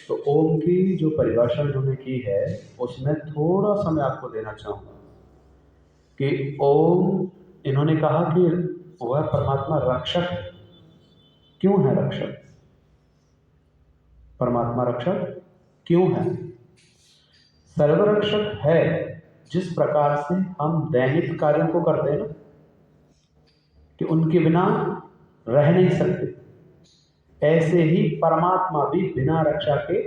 तो ओम की जो परिभाषा इन्होंने की है उसमें थोड़ा सा मैं आपको देना चाहूँगा कि ओम, इन्होंने कहा कि वह परमात्मा रक्षक है। क्यों है रक्षक? परमात्मा रक्षक क्यों है? सर्वरक्षक है। जिस प्रकार से हम दैनिक कार्यों को करते हैं ना, कि उनके बिना रह नहीं सकते, ऐसे ही परमात्मा भी बिना रक्षा के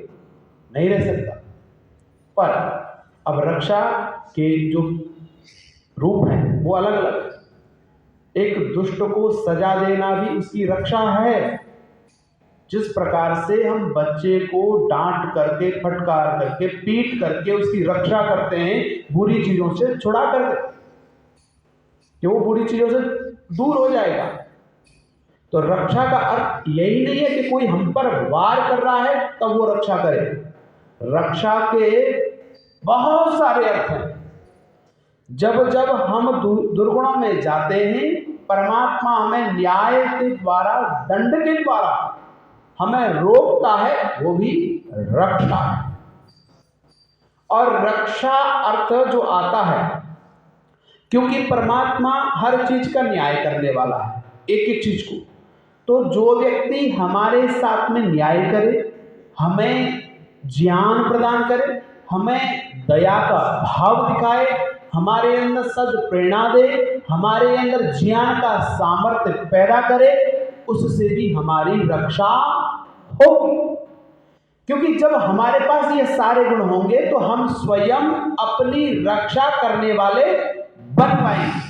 नहीं रह सकता। पर अब रक्षा के जो रूप हैं वो अलग अलग है। एक दुष्ट को सजा देना भी उसकी रक्षा है। जिस प्रकार से हम बच्चे को डांट करके, फटकार करके, पीट करके उसकी रक्षा करते हैं, बुरी चीजों से छुड़ा करके, कि वो बुरी चीजों से दूर हो जाएगा। तो रक्षा का अर्थ यही नहीं है कि कोई हम पर वार कर रहा है तब वो रक्षा करे। रक्षा के बहुत सारे अर्थ हैं। जब जब हम दुर्गुणों में जाते हैं, परमात्मा हमें न्याय के द्वारा, दंड के द्वारा हमें रोकता है, वो भी रक्षा है। और रक्षा अर्थ जो आता है, क्योंकि परमात्मा हर चीज का न्याय करने वाला है, एक एक चीज को। तो जो व्यक्ति हमारे साथ में न्याय करे, हमें ज्ञान प्रदान करे, हमें दया का भाव दिखाए, हमारे अंदर सद प्रेरणा दे, हमारे अंदर ज्ञान का सामर्थ्य पैदा करे, उससे भी हमारी रक्षा होगी। क्योंकि जब हमारे पास ये सारे गुण होंगे तो हम स्वयं अपनी रक्षा करने वाले बन पाएंगे।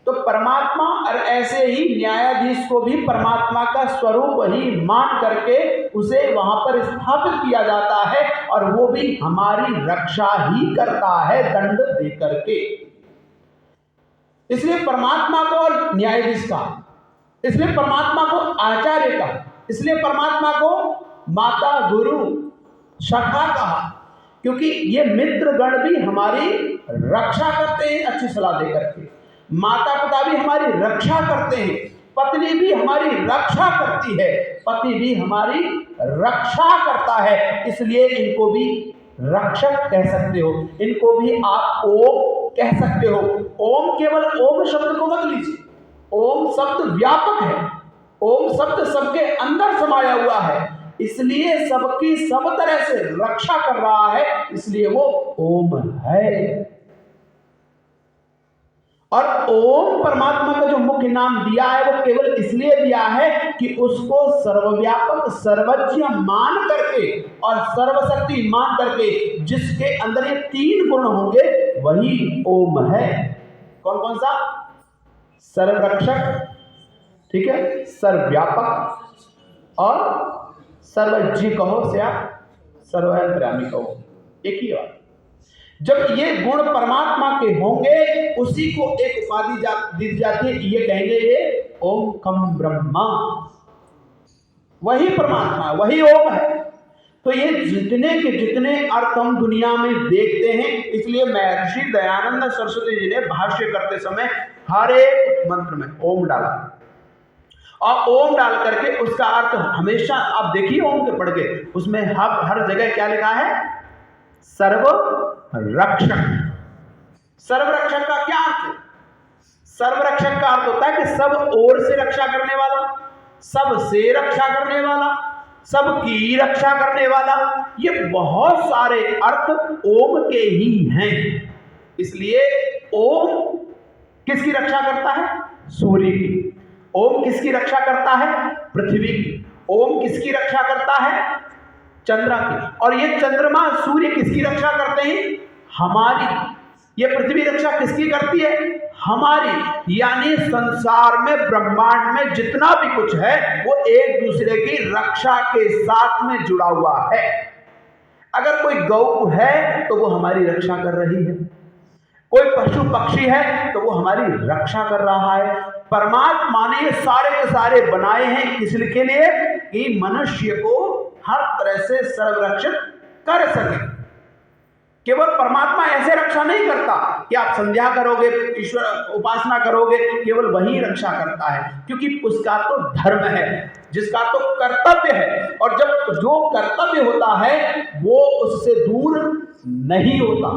तो परमात्मा, और ऐसे ही न्यायाधीश को भी परमात्मा का स्वरूप ही मान करके उसे वहां पर स्थापित किया जाता है, और वो भी हमारी रक्षा ही करता है दंड दे करके। इसलिए परमात्मा को और न्यायाधीश का, इसलिए परमात्मा को आचार्य का, इसलिए परमात्मा को माता, गुरु, सखा कहा, क्योंकि ये मित्र गण भी हमारी रक्षा करते हैं अच्छी सलाह दे करके। माता पिता भी हमारी रक्षा करते हैं, पत्नी भी हमारी रक्षा करती है, पति भी हमारी रक्षा करता है। इसलिए इनको भी रक्षक कह सकते हो, इनको भी आप ओम कह सकते हो। ओम केवल ओम शब्द को मत लीजिए, ओम शब्द व्यापक है, ओम शब्द सबके अंदर समाया हुआ है, इसलिए सबकी सब तरह से रक्षा कर रहा है, इसलिए वो ओम है। और ओम परमात्मा का जो मुख्य नाम दिया है वो केवल इसलिए दिया है कि उसको सर्वव्यापक, सर्वज्ञ मान करके और सर्वशक्ति मान करके, जिसके अंदर ये तीन गुण होंगे वही ओम है। कौन कौन सा? सर्वरक्षक, ठीक है, सर्वव्यापक और सर्वज्ञ कहो, से आप सर्वअंतर्यामी कहो, एक ही बात। जब ये गुण परमात्मा के होंगे उसी को एक उपाधि दी जाती है, ये कहेंगे ये ओम कम ब्रह्मा, वही परमात्मा, वही ओम है। तो ये जितने के जितने अर्थ हम दुनिया में देखते हैं, इसलिए महर्षि दयानंद सरस्वती जी ने भाष्य करते समय हर एक मंत्र में ओम डाला, और ओम डाल करके उसका अर्थ हमेशा आप देखिए, ओम के पढ़ के उसमें हर जगह क्या लिखा है? सर्व रक्षक। सर्वरक्षक का क्या अर्थ है? सर्वरक्षक का अर्थ होता है कि सब ओर से रक्षा करने वाला, सबसे रक्षा करने वाला, सबकी रक्षा करने वाला। ये बहुत सारे अर्थ ओम के ही हैं। इसलिए ओम किसकी रक्षा करता है? सूर्य की। ओम किसकी रक्षा करता है? पृथ्वी की। ओम किसकी रक्षा करता है? चंद्रमा की। और ये चंद्रमा, सूर्य किसकी रक्षा करते हैं? हमारी। ये पृथ्वी रक्षा किसकी करती है? हमारी। यानी संसार में, ब्रह्मांड में जितना भी कुछ है वो एक दूसरे की रक्षा के साथ में जुड़ा हुआ है। अगर कोई गौ है तो वो हमारी रक्षा कर रही है, कोई पशु पक्षी है तो वो हमारी रक्षा कर रहा है। परमात्मा ने ये सारे के सारे बनाए हैं किसके लिए? कि मनुष्य को हर तरह से सर्वरक्षित कर सके। केवल परमात्मा ऐसे रक्षा नहीं करता कि आप संध्या करोगे, ईश्वर उपासना करोगे, केवल वही रक्षा करता है, क्योंकि उसका तो धर्म है, जिसका तो कर्तव्य है। और जब जो कर्तव्य होता है वो उससे दूर नहीं होता।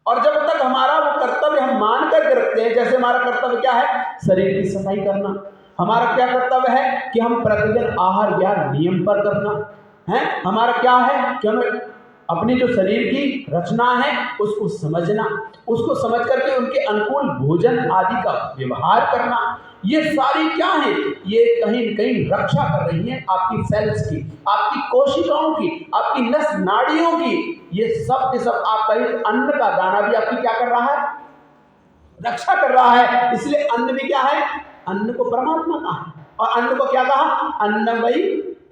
और जब तक हमारा वो कर्तव्य हम मान कर रखते हैं, जैसे हमारा कर्तव्य क्या है, शरीर की सफाई करना, हमारा क्या कर्तव्य है कि हम प्रतिदिन आहार विहार नियम पर करना है, हमारा क्या है कि हमें अपनी जो शरीर की रचना है उसको समझना, उसको समझ करके उनके अनुकूल भोजन आदि का व्यवहार करना, ये सारी क्या है, ये कहीं न कहीं रक्षा कर रही है आपकी सेल्स की, आपकी कोशिकाओं की, आपकी नस नाड़ियों की। ये सब के सब आपका अन्न का दाना भी आपकी क्या कर रहा है, रक्षा कर रहा है। इसलिए अन्न भी क्या है, अन्न को परमात्मा कहा, और अन्न को क्या कहा, अन्न वही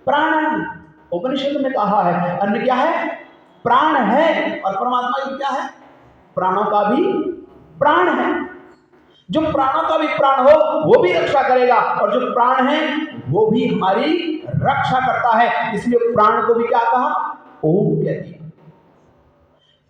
प्राण। उपनिषद में कहा है अन्न क्या है, प्राण है, और परमात्मा भी क्या है, प्राणों का भी प्राण है। जो प्राणों का भी प्राण हो वो भी रक्षा करेगा, और जो प्राण है वो भी हमारी रक्षा करता है। इसलिए प्राण को भी क्या कहा, ओम कह दिया।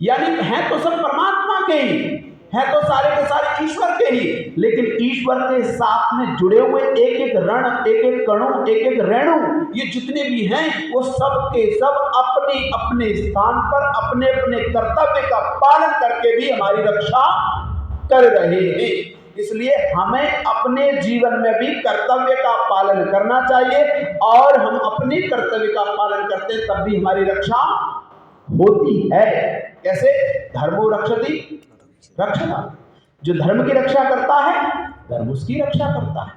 यानी है तो सब परमात्मा के ही, है तो सारे के सारे ईश्वर के ही, लेकिन ईश्वर के साथ में जुड़े हुए एक एक रण, एक एक कणु, एक एक रेणु, ये जितने भी हैं वो सब के सब अपने अपने स्थान पर अपने अपने कर्तव्य का पालन करके भी हमारी रक्षा कर रहे हैं। इसलिए हमें अपने जीवन में भी कर्तव्य का पालन करना चाहिए, और हम अपने कर्तव्य का पालन करते हैं तब भी हमारी रक्षा होती है। कैसे, धर्मो रक्षति रक्षता, जो धर्म की रक्षा करता है धर्म उसकी रक्षा करता है।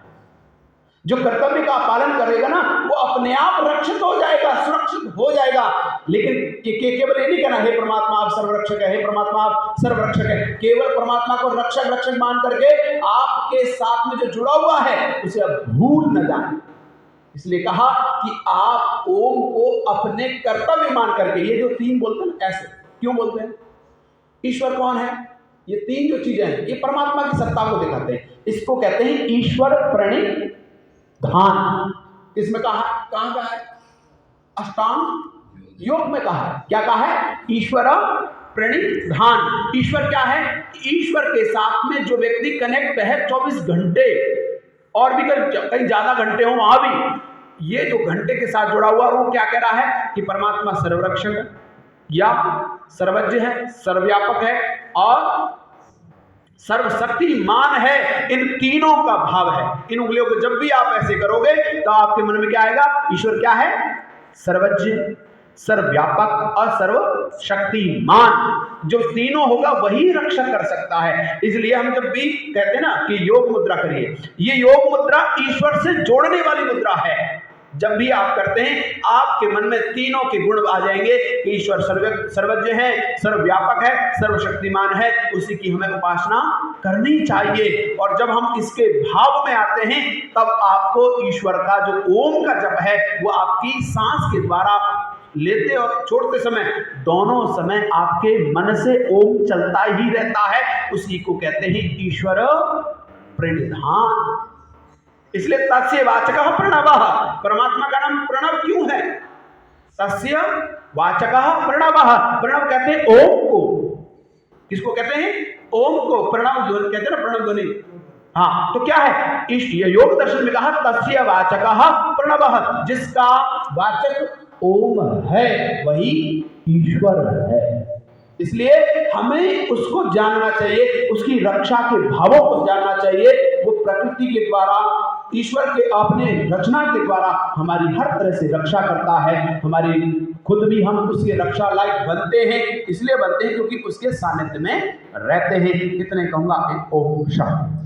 जो कर्तव्य का पालन करेगा ना वो अपने आप रक्षित हो जाएगा, सुरक्षित हो जाएगा। लेकिन केवल ये नहीं कहना हे परमात्मा आप सर्वरक्षक है, हे परमात्मा आप सर्वरक्षक है, केवल परमात्मा को रक्षक रक्षक मान करके आपके साथ में जो जुड़ा हुआ है उसे आप भूल न जाए। इसलिए कहा कि आप ओम को अपने कर्तव्य मान करके, ये जो तीन बोलते हैं ऐसे क्यों बोलते हैं, ईश्वर कौन है, ये तीन जो चीजें हैं ये परमात्मा की सत्ता को दिखाते हैं। इसको कहते हैं ईश्वर प्रणिधान। इसमें कहा, कहां कहा है, अष्टांग योग में कहा है, क्या कहा है, ईश्वर प्रणिधान। ईश्वर क्या है, ईश्वर के साथ में जो व्यक्ति कनेक्ट है 24 घंटे, और भी कहीं ज्यादा घंटे हो वहां भी, ये जो घंटे के साथ जुड़ा हुआ वो क्या कह रहा है कि परमात्मा सर्वरक्षक है, या सर्वज्ञ है, सर्वव्यापक है और सर्वशक्तिमान है। इन तीनों का भाव है। इन उंगलियों को जब भी आप ऐसे करोगे तो आपके मन में क्या आएगा, ईश्वर क्या है, सर्वज्ञ, सर्वव्यापक और सर्वशक्तिमान। जो तीनों होगा वही रक्षा कर सकता है। इसलिए हम जब भी कहते हैं ना कि योग मुद्रा करिए, ये योग मुद्रा ईश्वर से जोड़ने वाली मुद्रा है। जब भी आप करते हैं आपके मन में तीनों के गुण आ जाएंगे कि ईश्वर सर्वज्ञ है, सर्वव्यापक है, सर्वशक्तिमान है, उसी की हमें उपासना करनी चाहिए। और जब हम इसके भाव में आते हैं तब आपको ईश्वर का जो ओम का जप है वो आपकी सांस के द्वारा लेते और छोड़ते समय दोनों समय आपके मन से ओम चलता ही रहता है। उसी को कहते हैं ईश्वर प्रणिधान। इसलिए तस्य वाचकः प्रणवः, परमात्मा का नाम प्रणव क्यों है, तस्य वाचकः प्रणवः। प्रणव कहते हैं ओम को, किसको कहते हैं, ओम को, प्रणव ध्वनि कहते हैं ना, प्रणव ध्वनि। हाँ, तो क्या है, ये योग दर्शन में कहा तस्य वाचकः प्रणवः, जिसका वाचक ओम है वही ईश्वर है। इसलिए हमें उसको जानना चाहिए, उसकी रक्षा के भावों को जानना चाहिए। वो प्रकृति के द्वारा, ईश्वर के अपने रचना के द्वारा हमारी हर तरह से रक्षा करता है। हमारी खुद भी हम उसके रक्षा लायक बनते हैं, इसलिए बनते हैं क्योंकि उसके सानिध्य में रहते हैं। इतने कहूंगा। ओम शांति।